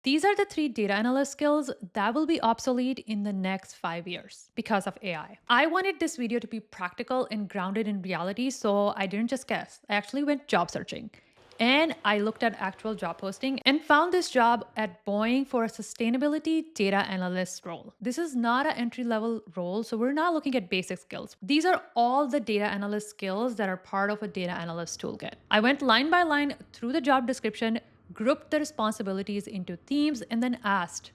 These are the three data analyst skills that will be obsolete in the next 5 years because of AI. I wanted this video to be practical and grounded in reality, so I didn't just guess. I actually went job searching. And I looked at actual job posting and found this job at Boeing for a sustainability data analyst role. This is not an entry level role, so we're not looking at basic skills. These are all the data analyst skills that are part of a data analyst toolkit. I went line by line through the job description, grouped the responsibilities into themes, and then asked,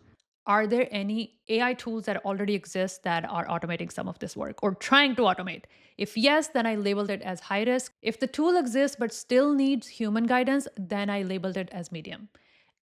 are there any AI tools that already exist that are automating some of this work or trying to automate? If yes, then I labeled it as high risk. If the tool exists but still needs human guidance, then I labeled it as medium.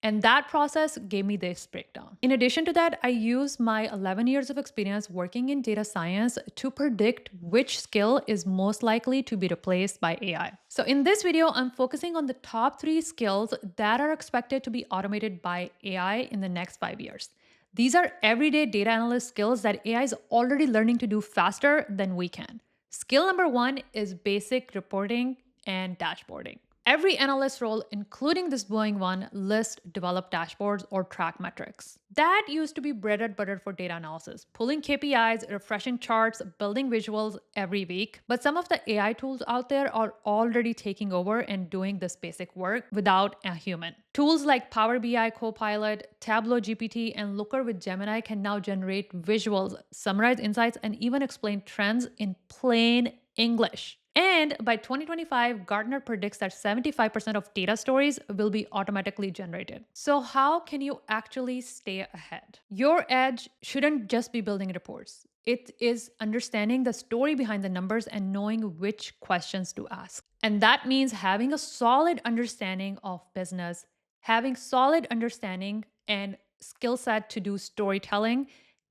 And that process gave me this breakdown. In addition to that, I used my 11 years of experience working in data science to predict which skill is most likely to be replaced by AI. So in this video, I'm focusing on the top 3 skills that are expected to be automated by AI in the next 5 years. These are everyday data analyst skills that AI is already learning to do faster than we can. Skill number 1 is basic reporting and dashboarding. Every analyst role, including this Boeing one, lists develop dashboards or track metrics. That used to be bread and butter for data analysis, pulling KPIs, refreshing charts, building visuals every week. But some of the AI tools out there are already taking over and doing this basic work without a human. Tools like Power BI Copilot, Tableau GPT, and Looker with Gemini can now generate visuals, summarize insights, and even explain trends in plain English. And by 2025, Gartner predicts that 75% of data stories will be automatically generated. So, how can you actually stay ahead? Your edge shouldn't just be building reports, it is understanding the story behind the numbers and knowing which questions to ask. And that means having a solid understanding of business, having solid understanding and skill set to do storytelling,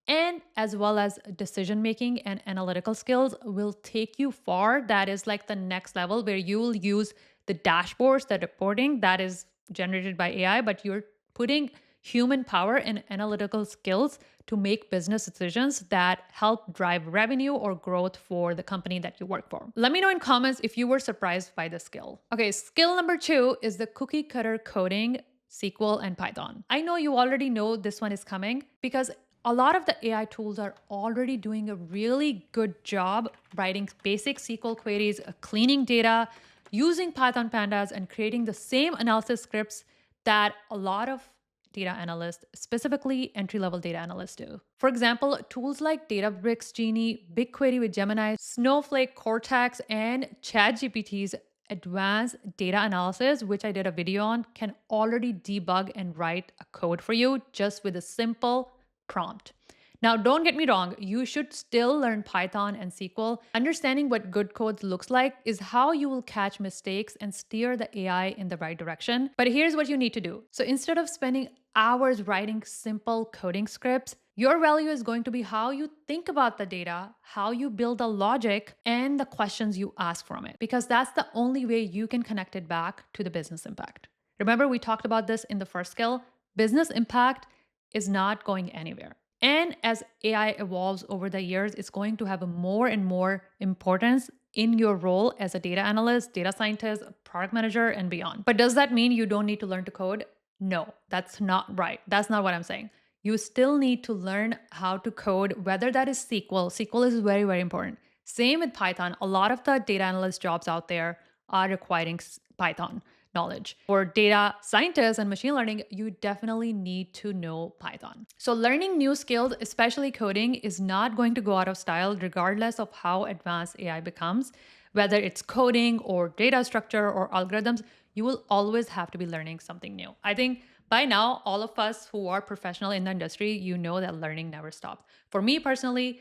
and as well as decision making and analytical skills will take you far. That is like the next level where you will use the dashboards, the reporting that is generated by AI, but you're putting human power and analytical skills to make business decisions that help drive revenue or growth for the company that you work for. Let me know in comments if you were surprised by the skill. Okay, skill number 2 is the cookie cutter coding, SQL, and Python. I know you already know this one is coming because a lot of the AI tools are already doing a really good job writing basic SQL queries, cleaning data, using Python pandas, and creating the same analysis scripts that a lot of data analysts, specifically entry-level data analysts, do. For example, tools like Databricks Genie, BigQuery with Gemini, Snowflake Cortex, and ChatGPT's advanced data analysis, which I did a video on, can already debug and write a code for you just with a simple prompt. Now, don't get me wrong, you should still learn Python and SQL. Understanding what good code looks like is how you will catch mistakes and steer the AI in the right direction. But here's what you need to do. So instead of spending hours writing simple coding scripts, your value is going to be how you think about the data, how you build the logic, and the questions you ask from it, because that's the only way you can connect it back to the business impact. Remember, we talked about this in the first skill. Business impact is not going anywhere. And as AI evolves over the years, it's going to have a more and more importance in your role as a data analyst, data scientist, product manager, and beyond. But does that mean you don't need to learn to code? No, that's not right. That's not what I'm saying. You still need to learn how to code, whether that is SQL. SQL is very, very important. Same with Python. A lot of the data analyst jobs out there are requiring Python knowledge. For data scientists and machine learning, you definitely need to know Python. So learning new skills, especially coding, is not going to go out of style regardless of how advanced AI becomes. Whether it's coding or data structure or algorithms, you will always have to be learning something new. I think by now, all of us who are professional in the industry, you know that learning never stops. For me personally,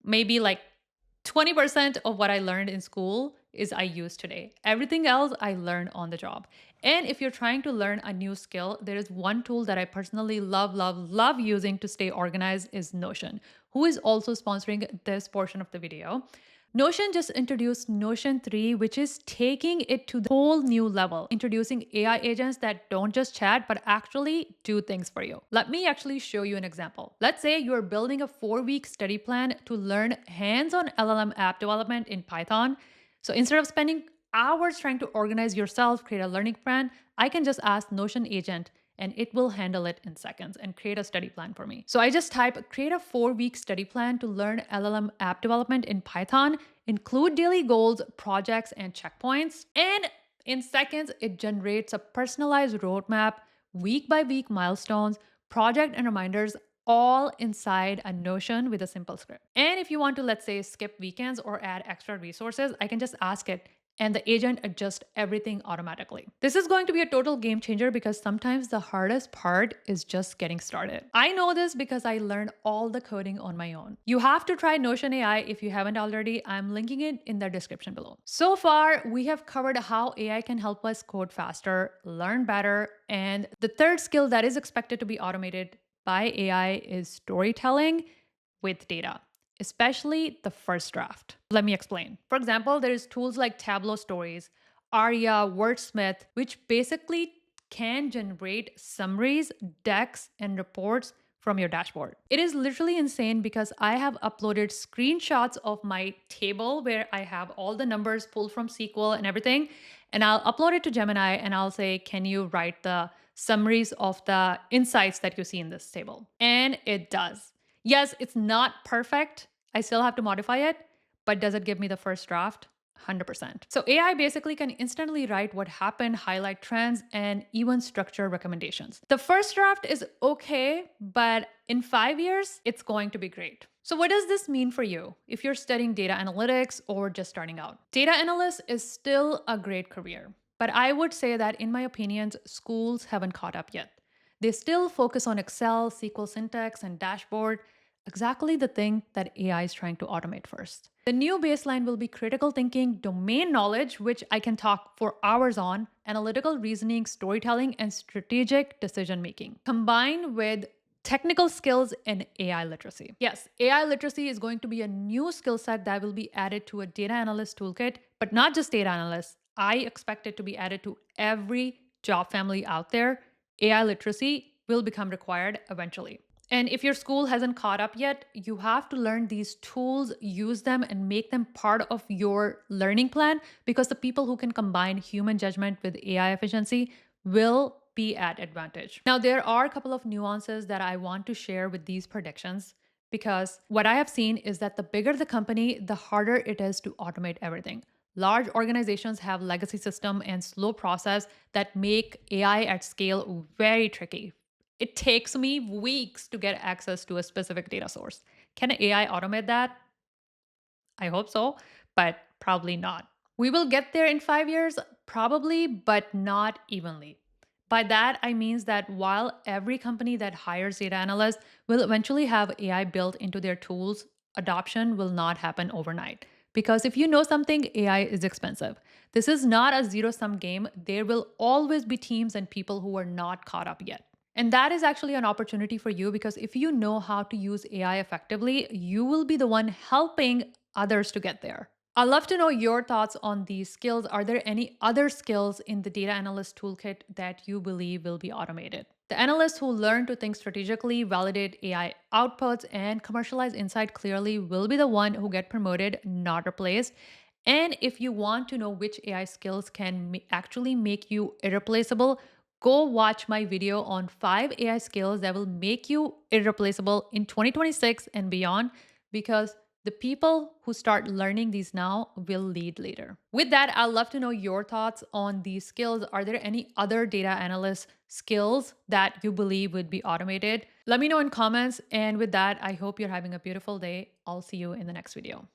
maybe like 20% of what I learned in school is I use today. Everything else I learned on the job. And if you're trying to learn a new skill, there is one tool that I personally love using to stay organized is Notion, who is also sponsoring this portion of the video. Notion just introduced Notion 3, which is taking it to the whole new level, introducing AI agents that don't just chat, but actually do things for you. Let me actually show you an example. Let's say you're building a 4-week study plan to learn hands-on LLM app development in Python. So instead of spending hours trying to organize yourself, create a learning plan, I can just ask Notion agent, and it will handle it in seconds and create a study plan for me. So I just type create a 4-week study plan to learn LLM app development in Python, include daily goals, projects, and checkpoints. And in seconds, it generates a personalized roadmap, week by week milestones, project and reminders, all inside a Notion with a simple script. And if you want to, let's say, skip weekends or add extra resources, I can just ask it and the agent adjusts everything automatically. This is going to be a total game changer because sometimes the hardest part is just getting started. I know this because I learned all the coding on my own. You have to try Notion AI if you haven't already. I'm linking it in the description below. So far, we have covered how AI can help us code faster, learn better, and the third skill that is expected to be automated by AI is storytelling with data, especially the first draft. Let me explain. For example, there's tools like Tableau Stories, Aria, Wordsmith, which basically can generate summaries, decks, and reports from your dashboard. It is literally insane because I have uploaded screenshots of my table where I have all the numbers pulled from SQL and everything, and I'll upload it to Gemini and I'll say, can you write the summaries of the insights that you see in this table? And it does. Yes, it's not perfect. I still have to modify it, but does it give me the first draft? 100%. So AI basically can instantly write what happened, highlight trends, and even structure recommendations. The first draft is okay, but in 5 years, it's going to be great. So what does this mean for you if you're studying data analytics or just starting out? Data analyst is still a great career, but I would say that in my opinion, schools haven't caught up yet. They still focus on Excel, SQL syntax, and dashboard, exactly the thing that AI is trying to automate first. The new baseline will be critical thinking, domain knowledge, which I can talk for hours on, analytical reasoning, storytelling, and strategic decision making, combined with technical skills and AI literacy. Yes, AI literacy is going to be a new skill set that will be added to a data analyst toolkit, but not just data analysts. I expect it to be added to every job family out there. AI literacy will become required eventually. And if your school hasn't caught up yet, you have to learn these tools, use them, and make them part of your learning plan because the people who can combine human judgment with AI efficiency will be at advantage. Now, there are a couple of nuances that I want to share with these predictions because what I have seen is that the bigger the company, the harder it is to automate everything. Large organizations have legacy system and slow process that make AI at scale very tricky. It takes me weeks to get access to a specific data source. Can AI automate that? I hope so, but probably not. We will get there in 5 years, probably, but not evenly. By that, I means that while every company that hires data analysts will eventually have AI built into their tools, adoption will not happen overnight. Because if you know something, AI is expensive. This is not a zero sum game. There will always be teams and people who are not caught up yet. And that is actually an opportunity for you because if you know how to use AI effectively, you will be the one helping others to get there. I'd love to know your thoughts on these skills. Are there any other skills in the data analyst toolkit that you believe will be automated? The analysts who learn to think strategically, validate AI outputs, and commercialize insight clearly will be the one who get promoted, not replaced. And if you want to know which AI skills can actually make you irreplaceable, go watch my video on 5 AI skills that will make you irreplaceable in 2026 and beyond because the people who start learning these now will lead later. With that, I'd love to know your thoughts on these skills. Are there any other data analyst skills that you believe would be automated? Let me know in comments. And with that, I hope you're having a beautiful day. I'll see you in the next video.